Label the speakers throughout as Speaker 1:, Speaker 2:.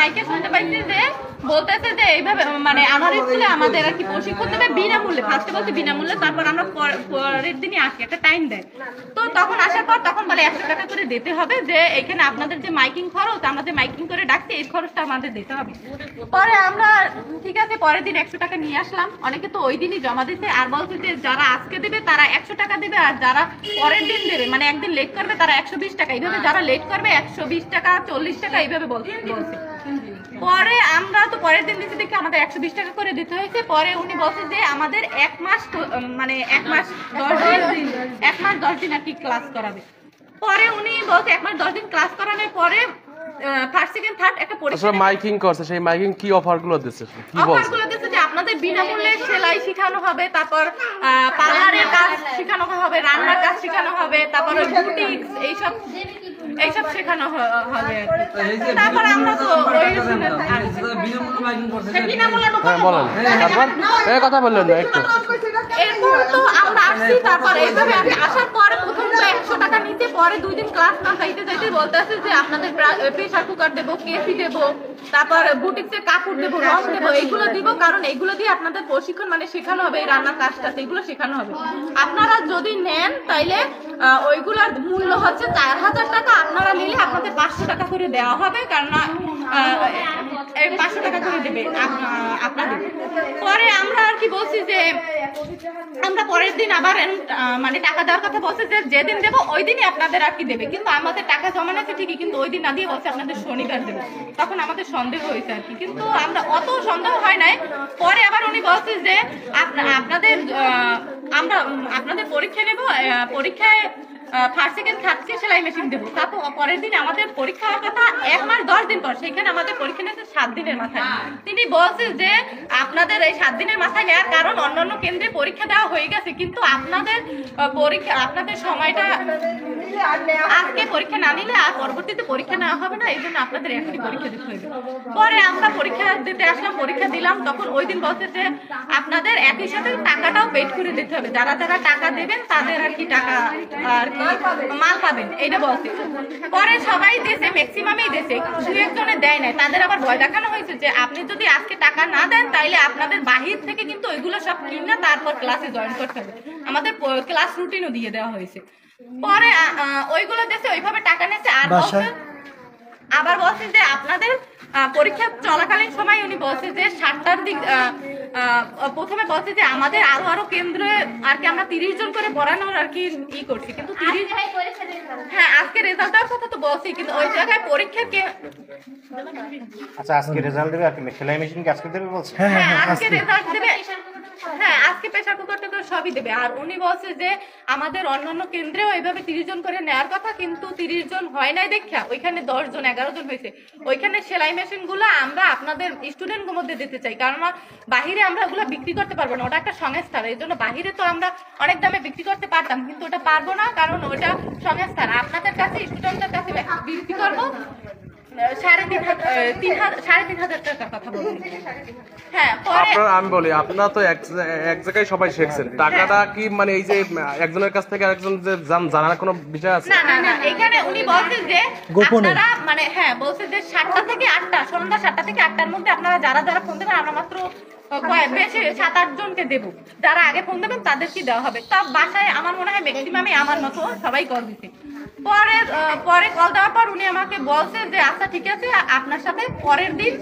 Speaker 1: মাইকে শুনতে পাইছি যে বলতেছে যে এইভাবে মানে আমার স্কুলে আমাদের আর কি প্রশিক্ষণ দেবে বিনামূল্যে, ফার্স্টে বলতে বিনামূল্যে, তারপর আমরা পরের দিনই আসি, একটা টাইম দেয়। তো তখন আসার পর তখন বলে 100 টাকা করে দিতে হবে, যে এখানে আপনাদের যে মাইকিং খরচ, আমরা যে মাইকিং করে ডাকছি এই খরচটা আমাদের দিতে হবে। পরে আমরা ঠিক আছে পরের দিন 100 টাকা নিয়ে আসলাম। অনেকে তো ওই দিনই জমা দিতে, আর বলছে যে যারা আজকে দেবে তারা 100 টাকা দেবে, আর যারা পরের দিন দেবে মানে একদিন লেট করবে তারা 120 টাকা, এইভাবে যারা লেট করবে 120 টাকা 40 টাকা এইভাবে বলছে। পরে আমরা তো পরের দিন দিতে দেখি আমাদের 120 টাকা করে দিতে হয়েছে। পরে উনি বলছে যে আমাদের 1 মাস মানে 1 মাস 10 দিন আর কি ক্লাস করাবে। পরে উনি বলছে 1 মাস 10 দিন ক্লাস করানোর পরে ফার্স্ট সেকেন্ড থার্ড একটা পরীক্ষা
Speaker 2: মাইকিং করছে, সেই মাইকিং কি অফারগুলো দিচ্ছে, কি বলছে?
Speaker 1: অফারগুলো দিচ্ছে যে আপনাদের বিনামূল্যে সেলাই শেখানো হবে, তারপর পার্লারের কাজ শেখানো হবে, রান্নার কাজ শেখানো হবে, তারপর বুটিক্স এইসব শেখানো হবে। তারপর আমরা তো
Speaker 2: কথা বললেন না একটু,
Speaker 1: এরপর তো আমরা আসছি। তারপর এইভাবে আমি আসার পরে প্রথম 100 টাকা নিতে, পরে 2 দিন ক্লাস না যাইতে যাইতে বলতেছে যে আপনাদের প্রেসার কুকার দেবো, কেসি দেবো, তারপর বুটিক্সের কাপড় দেবো, রং দেবো, এইগুলো দিব, কারণ এইগুলো দিয়ে আপনাদের প্রশিক্ষণ মানে শেখানো হবে, এই রান্নার কাজটা এইগুলো শেখানো হবে। আপনারা যদি নেন তাইলে ওইগুলোর মূল্য হচ্ছে 4000 টাকা, আপনারা নিলে আপনাদের 500 টাকা করে দেওয়া হবে, কারণ 500 টাকা করে দেবে আপনাদের। পরে আমরা আর কি বলছি যে আমরা পরের দিন আবার মানে টাকা দেওয়ার কথা বলছে, যে যেদিন দেবো ওই দিনই আপনাদের আর কি দেবে, কিন্তু আমাদের টাকা জমা আছে ঠিকই, কিন্তু ওই দিন না দিয়ে বলছে আপনাদের শনিবার দেবে। তখন আমাদের সন্দেহ হয়েছে আর কি, কিন্তু আমরা অত সন্দেহ হয় নাই। পরে আবার উনি বলছে যে আমরা আপনাদের পরীক্ষা নেব, পরীক্ষায় ফার্স্ট সেকেন্ড থার্ডকে সেলাই মেশিন দেবো। তারপর পরের দিন আমাদের পরীক্ষা হওয়ার কথা 1 মাস 10 দিন পর, সেখানে আমাদের পরীক্ষা নিয়েছে 7 দিনের মাথায়। তিনি বলছে যে আপনাদের এই 7 দিনের মাথায় নেওয়ার কারণ অন্যান্য কেন্দ্রে পরীক্ষা দেওয়া হয়ে গেছে, কিন্তু আপনাদের পরীক্ষা আপনাদের সময়টা আজকে পরীক্ষা না নিলে আর পরবর্তীতে পরীক্ষা নেওয়া হবে না, এই জন্য আপনাদের এখনই পরীক্ষা দিতে হবে। পরে আমরা পরীক্ষা দিতে আসলাম, পরীক্ষা দিলাম। তখন ওই দিন বলছে যে আপনাদের একই সাথে টাকাটাও পেড করে দিতে হবে, যারা যারা টাকা দেবেন তাদের আর কি টাকা আর কি মাল পাবেন, এইটা বলছে। পরে সবাই দেশে ম্যাক্সিমামই দেশে, 2-1 জনে দেয় নাই, তাদের আবার ভয় দেখানো হয়েছে যে আপনি যদি আজকে টাকা না দেন তাইলে আপনাদের বাহির থেকে কিন্তু ওইগুলো সব কিনে তারপর ক্লাসে জয়েন করতে হবে। আমাদের ক্লাস রুটিনও দিয়ে দেওয়া হয়েছে। পরে ওইগুলো দেশে ওইভাবে টাকা নিয়েছে। আর আবার বলছে যে আপনাদের পরীক্ষা চলাকালীন সময় উনি বলছে যে 7টার দিক প্রথমে বলছে যে আমাদের আরো কেন্দ্রে আর কি আমরা 30 জন করে পড়ানোর আর কি করছি, কিন্তু 30 হ্যাঁ আজকে রেজাল্ট দেওয়ার কথা তো বলছি, কিন্তু ওই জায়গায় পরীক্ষা
Speaker 3: আচ্ছা আজকে রেজাল্ট দেবে আর কি সেলাই মেশিন কি আজকে দেবে বলছে?
Speaker 1: হ্যাঁ আজকে রেজাল্ট দেবে, হ্যাঁ আজকে প্রেসার কুকার টুকার সবই দেবে। আর উনি বলছে যে আমাদের অন্যান্য কেন্দ্রেও এইভাবে 30 জন করে নেওয়ার কথা, কিন্তু 30 জন হয় নাই দেখা, ওইখানে 10 জন 11 জন হয়েছে। ওইখানে সেলাই মেশিন গুলো আমরা আপনাদের স্টুডেন্টের মধ্যে দিতে চাই, কারণ বাহিরে আমরা ওগুলো বিক্রি করতে পারবো না, ওটা একটা সংস্থা, এই জন্য বাহিরে তো আমরা অনেক দামে বিক্রি করতে পারতাম, কিন্তু ওটা পারবো না, কারণ ওটা সংস্থা। আপনাদের কাছে স্টুডেন্টদের কাছে বিক্রি করবো 3,500 টাকার কথা বলছি। হ্যাঁ
Speaker 2: আমি বলি আপনারা তো এক জায়গায় সবাই শিখছেন, টাকাটা কি মানে এই যে একজনের কাছ থেকে আরেকজন যে জানার কোনো বিষয় আছে?
Speaker 1: না না, এখানে উনি বলছেন যে আপনারা মানে হ্যাঁ বলছে যে 7টা থেকে 8টা, সন্ধ্যা 7টা থেকে 8টার মধ্যে আপনারা যারা ফোন দেবেন, আমরা মাত্র বেশি 7-8 জনকে দেবো, যারা আগে ফোন দেবেন তাদেরকে দেওয়া হবে। তা বাসায় আমার মনে হয় ম্যাক্সিমামই আমার মতো সবাই কল দিতে। পরে কল দেওয়ার পর উনি আমাকে বলছে যে আচ্ছা ঠিক আছে, আপনার সাথে পরের দিন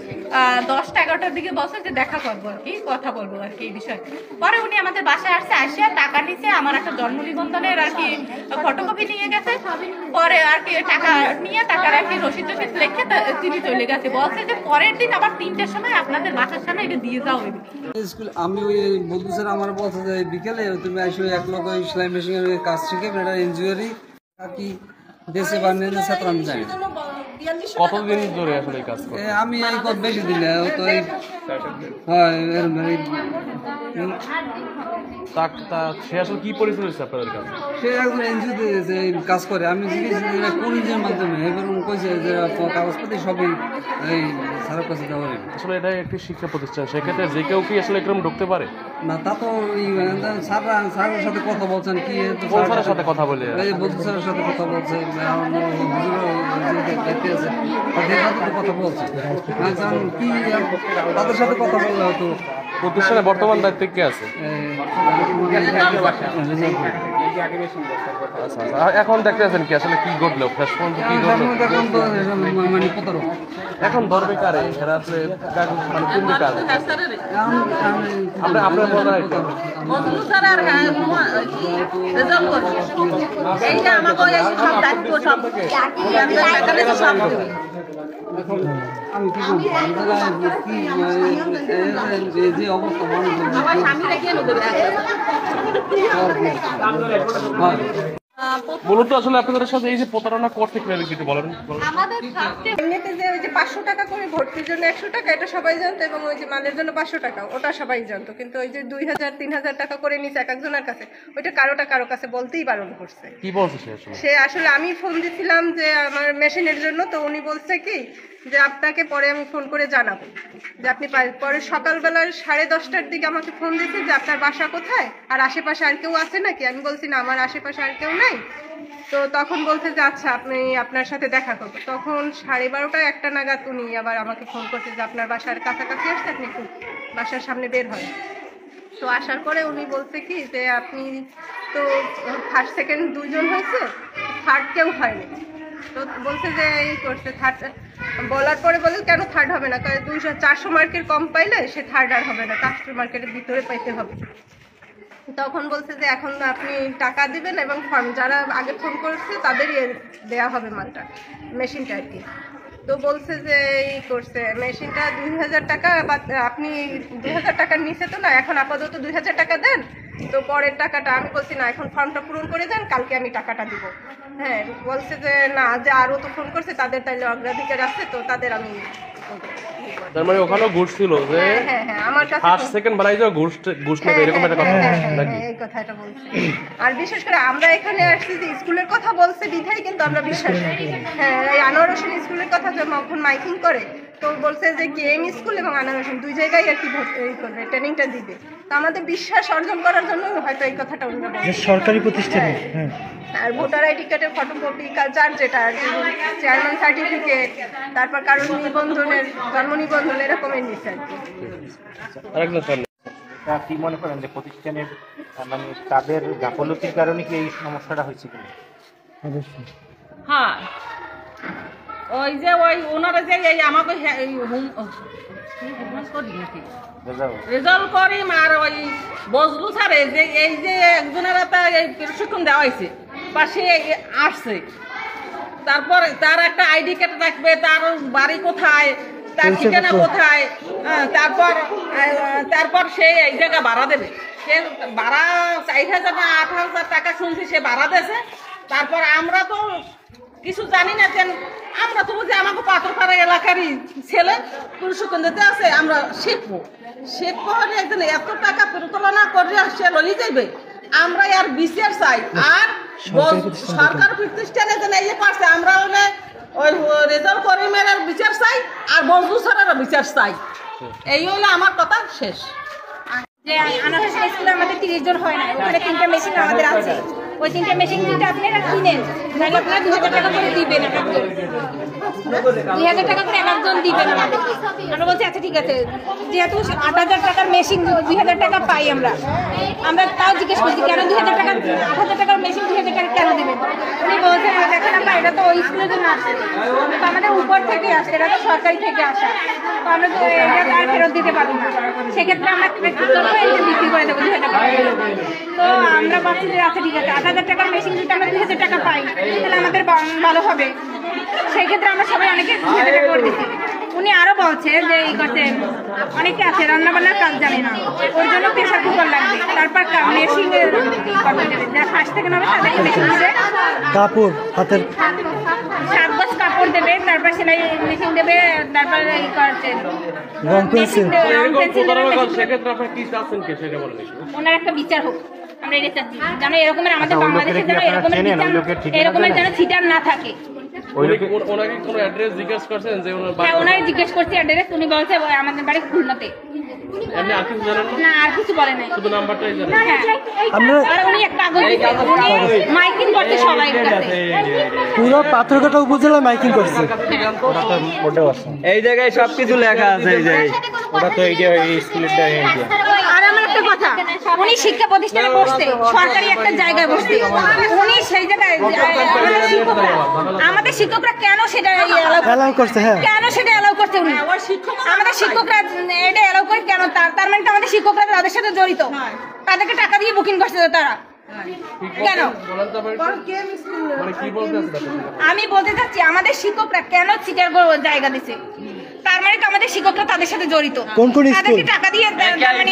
Speaker 1: 10টা-11টার দিকে বলছে যে দেখা করবো আর কি, কথা বলবো আর কি এই বিষয়ে। পরে উনি আমাদের বাসায় আসছে, আসিয়া টাকা নিচ্ছে, আমার একটা জন্ম নিবন্ধনের আর কি ফটোকপি নিয়ে গেছে। পরে আর কি টাকা নিয়ে টাকার আর কি রসিদ লিখে তিনি চলে গেছে। বলছে যে পরের দিন আবার 3টার সময় আপনাদের বাসার সামনে এটা দিয়ে যাওয়া হবে।
Speaker 4: আমি ওই বন্ধু স্যার আমার বলছে যে বিকেলে তুমি আসো 1 লোক ওই সেলাই মেশিনের কাজ শিখে, এটা এনজিওরই কি দেশে বানিয়ে ছাত্র আমি জানি।
Speaker 2: কতদিন ধরে আসলে এই কাজ করে?
Speaker 4: আমি এই কত বেশি দিন তো এই
Speaker 2: সে আসলে কি পরিচয় হচ্ছে আপনাদের কাছে?
Speaker 4: সে একজন এনজিওতে কাজ করে। আমি জিজ্ঞেস কোন এনজিওর মাধ্যমে, এবার কইছে যে কাগজপাতি সবই এই স্যারের কাছে দেওয়া হয়
Speaker 2: আসলে এটা একটি শিক্ষা প্রতিষ্ঠান, সেক্ষেত্রে যে কেউ কি আসলে এরকম ঢুকতে পারে?
Speaker 4: না। তা তো স্যারের সাথে কথা বলছেন কি
Speaker 2: কোন স্যারের সাথে কথা বলে?
Speaker 4: এই বন্ধু স্যারের সাথে কথা বলছে, দেখতে আছে তাদের সাথে তো কথা বলছে। কি তাদের সাথে কথা বললে হয়তো
Speaker 2: প্রতিষ্ঠানে বর্তমান দায়িত্বে কে আছে? আচ্ছা, এখন দেখতে আছেন কি আসলে কি ঘটলো, শেষ পর্যন্ত কি ঘটলো?
Speaker 4: এখন তো মানে প্রতারক।
Speaker 2: এখন ধর্মে কারে এরা আছে, মানে কোন দিকে আছে? আপনার মনে হয়
Speaker 4: আমি কি বলবো, কি যে অবস্থা
Speaker 2: মূলত আসলে আপনাদের সাথে এই যে প্রতারণা করতে কিভাবে কিছু বলেন?
Speaker 1: আমাদের ফার্স্টে
Speaker 5: এমনিতে যে ওই যে 500 টাকা করে ভর্তির জন্য 100 টাকা এটা সবাই জানতো, এবং ওই যে মালের জন্য 500 টাকা ওটা সবাই জানতো, কিন্তু ওই যে 2000-3000 টাকা করে নিচে এক একজনের কাছে, ওইটা কারো কাছে বলতেই বারণ করছে।
Speaker 2: কি বলছে সে আসলে?
Speaker 5: সে আসলে আমি ফোন দিছিলাম যে আমার মেশিনের জন্য, তো উনি বলছে কি যে আপনাকে পরে আমি ফোন করে জানাবো যে আপনি পরে সকালবেলার 10:30টার দিকে আমাকে ফোন দিয়েছে যে আপনার বাসা কোথায় আর আশেপাশে আর কেউ আছে নাকি। আমি বলছি না, আমার আশেপাশে আর কেউ নাই। তো তখন বলছে যে আচ্ছা আপনি আপনার সাথে দেখা করবো। তখন 12:30 একটা নাগাদ উনি আবার আমাকে ফোন করছে যে আপনার বাসার কাছাকাছি আসছে, আপনি একটু বাসার সামনে বের হয়। তো আসার পরে উনি বলছে কি যে আপনি তো ফার্স্ট সেকেন্ড 2 জন হয়েছে, থার্ড কেউ হয়নি। তো বলছে যে এই করছে থার্ড, বলার পরে বলে কেন থার্ড হবে না, 400 মার্কের কম পাইলে সে থার্ড আর হবে না, 400 মার্কের ভিতরে পাইতে হবে। তখন বলছে যে এখন আপনি টাকা দিবেন এবং ফর্ম যারা আগে ফোন করছে তাদেরই দেওয়া হবে মালটা, মেশিনটা আর কি। তো বলছে যে এই করছে মেশিনটা 2000 টাকা, বা আপনি 2000 টাকার নিচে তো না, এখন আপাতত 2000 টাকা দেন, তো পরের টাকাটা আমি বলছি না এখন ফর্মটা পূরণ করে দেন, কালকে আমি টাকাটা দিব। হ্যাঁ, বলছে যে না, যে আরও তো ফোন করছে তাদের তাইলে অগ্রাধিকার আছে, তো তাদের আমি
Speaker 2: তার মানে ওখানেও ঘুষ ছিল যে
Speaker 5: হ্যাঁ আমার কাছে
Speaker 2: ফার্স্ট সেকেন্ড বাড়াই যাও ঘুষ নেবে, এরকম একটা কথা নাকি?
Speaker 5: এই কথাটা বলছে। আর বিশেষ করে আমরা এখানে আসছি যে স্কুলের কথা বলছে বিধায় কিন্তু আমরা বিশ্বাস করি। হ্যাঁ, এই আনোয়ার হোসেন স্কুলের কথা যখন মাইকিং করে তো বলছে যে কেএম স্কুল এবং আনোয়ার হোসেন 2 জায়গায় আর কি করবে, ট্রেনিংটা দিবে। তো আমাদের বিশ্বাস অর্জন করার জন্য হয়তো এই কথাটা উনি বলছে।
Speaker 6: সরকারি প্রতিষ্ঠানে
Speaker 5: আর ভোটার আইডি কার্ডের ফটোকপি, কালচার যেটা চেয়ারম্যান সার্টিফিকেট, তারপর কারণ নিবন্ধনের, জন্ম নিবন্ধন এরকমের নিচ্ছে আর কি।
Speaker 2: আরেকজন স্যার,
Speaker 3: তা কি মনে করেন যে প্রতিষ্ঠানের মানে তাদের গাফলতির কারণে কি এই সমস্যাটা হয়েছে কিনা?
Speaker 6: অবশ্যই
Speaker 7: হ্যাঁ, ওই যে ওই ওনারা যে এই আমাকে রেজাল্ট করিম আর ওই বজলু স্যারে যে এই যে একজনের এই প্রশিক্ষণ দেওয়া হয়েছে বা সে আসছে, তারপর তার একটা আইডি কার্ড রাখবে, তার বাড়ি কোথায়, তার ঠিকানা কোথায়, তারপর সে এই জায়গা ভাড়া দেবে। সে ভাড়া 4,000 না 8,000 টাকা শুনছি সে ভাড়া দেছে। তারপর আমরা তো কিছু জানি না, যে আমরা তো বুঝি আমাকে পাথরপাড়া এলাকারই ছেলে প্রশিক্ষণ দিতে আছে, আমরা শিখবো হলে একদিন এত টাকা পরিচালনা করে সে লই যাইবে। আমরা আর বিচার চাই, আর সরকার প্রতিষ্ঠানে যেন এই পারছে আমরা হলে ওই রেজাল্ট করিমের বিচার চাই আর বন্ধু ছাড়ারও বিচার চাই। এই হলো আমার কথা শেষ।
Speaker 8: যে আনারস স্কুলে আমাদের 30 জন হয় না, ওখানে 3টা মেশিন আমাদের আছে। ওই 3টা মেশিন যদি আপনারা কিনেন তাহলে আপনারা 2000 টাকা করে দিবেন, 2000 টাকা করে একজন দিবেন আমাদের। আমরা বলছি আচ্ছা ঠিক আছে, যেহেতু 8,000 টাকার মেশিন 2000 টাকা পাই আমরা তাও জিজ্ঞেস করছি কেন 2000 টাকা, 8,000 টাকার মেশিন 2000 টাকা কেন দিবেন। উনি বলছেন দেখেন আমরা এটা তো ওই স্কুলের জন্য আসছে, তো আমাদের উপর থেকে আসে, এটা তো সরকারি থেকে আসা, তো আমরা তো এটা আর ফেরত দিতে পারবো না। সেক্ষেত্রে আমরা বিক্রি করে দেবো 2000 টাকা। তো আমরা ভাবছি যে আচ্ছা ঠিক আছে, 8,000 টাকার মেশিন যদি আমরা 2000 টাকা পাই তাহলে আমাদের ভালো হবে। সেই ক্ষেত্রে আমরা সবাই অনেকে 2000 টাকা করে দিচ্ছি। উনি আরো বলছে যে এই করতে অনেকে আছে রান্নাবান্নার কাজ জানে না, ওর জন্য প্রেশার কুকার লাগবে, তারপর মেশিন যারা ফার্স্ট থেকে নেবে তাদেরকে মেশিন দেবে,
Speaker 6: কাপড় হাতের
Speaker 8: 7 গজ কাপড় দেবে, তারপর সেলাই মেশিন দেবে, তারপর এই করছে
Speaker 6: রং পেন্সিল।
Speaker 2: সেক্ষেত্রে আপনার কি চাচ্ছেন কি সেটা বলেন।
Speaker 8: ওনার একটা বিচার হোক, আমরা এটা চাচ্ছি যেন এরকমের আমাদের বাংলাদেশে যেন এরকমের যেন ছিটার না থাকে।
Speaker 2: ওনাকে কোনো অ্যাড্রেস জিজ্ঞেস করছেন যে ওনার
Speaker 8: হ্যাঁ ওনারে জিজ্ঞেস করছি অ্যাড্রেস, উনি বলছে আমাদের বাড়ি খুলনাতে।
Speaker 2: এমনি আর কিছু জানেন না?
Speaker 8: না আর কিছু বলে নাই।
Speaker 2: শুধু নাম্বারটাই জানেন।
Speaker 8: হ্যাঁ
Speaker 6: আমরা
Speaker 8: আর উনি এক কাগজ দিছে, উনি মাইকিং করতে সবাই কাছে।
Speaker 6: পুরো পাথরঘাটা উপজেলা মাইকিং করছে।
Speaker 3: ওটা তো বোর্ডেও আছে।
Speaker 9: এই জায়গায় সবকিছু লেখা আছে এই জায়গায়।
Speaker 3: ওটা তো এই যে এই স্কুলেরটা এই যে।
Speaker 8: আর আমার একটা কথা, উনি শিক্ষা প্রতিষ্ঠানে বসতে, সরকারি একটা জায়গায় বসতে, উনি সেই জায়গায় আমাদের শিক্ষকরা কেন সেটা
Speaker 6: অ্যালাউ করছে, হ্যাঁ
Speaker 8: কেন সেটা অ্যালাউ করছে উনি? আমাদের শিক্ষকরা এটা অ্যালাউ করে কেন? তার মানে তো আমাদের শিক্ষকরা তাদের সাথে জড়িত, তাদেরকে টাকা দিয়ে বুকিং করছে তারা কেন?
Speaker 2: মানে কি বলতে চাচ্ছেন?
Speaker 8: আমি বলতে চাচ্ছি আমাদের শিক্ষকরা কেন চিটার জায়গা দিছে? তার মানে তো আমাদের শিক্ষকরা তাদের সাথে জড়িত।
Speaker 6: কোন কোন স্কুল?
Speaker 8: তাদেরকে টাকা দিয়ে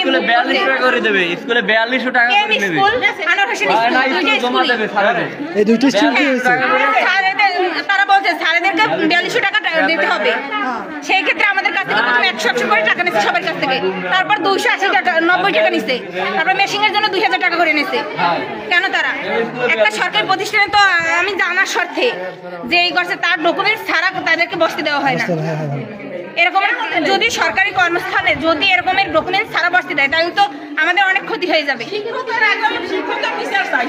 Speaker 9: স্কুলে 42 টাকা করে দেবে, স্কুলে 4200 টাকা করে নেবে।
Speaker 8: স্কুল আনোয়ার হোসেন স্কুল দুইটা
Speaker 9: জমা
Speaker 8: স্কুল
Speaker 9: দেবে স্যারেদের।
Speaker 6: এই দুইটা স্কুল কি হয়েছে?
Speaker 8: তারা বলছে স্যারেদেরকে 4200 টাকা দিতে হবে। সেই ক্ষেত্রে আমাদের কাছ থেকে প্রথমে 180 করে টাকা নিচ্ছে সবার কাছ থেকে, তারপর 280 টাকা 90 টাকা নিচ্ছে, তারপর মেশিং এর জন্য 2000 টাকা করে নিচ্ছে। কেন তারা? একটা সরকারি প্রতিষ্ঠানে তো আমি জানার স্বার্থে যে এই করছে তার ডকুমেন্টস ছাড়া তাদেরকে বসতে দেওয়া হয় না। এরকম যদি সরকারি কর্মস্থানে যদি এরকমের ডকুমেন্টস ছাড়া বসতে দেয় তাহলে তো আমাদের অনেক ক্ষতি হয়ে যাবে।
Speaker 7: শিক্ষকদের একদম শিক্ষকদের বিচার চাই।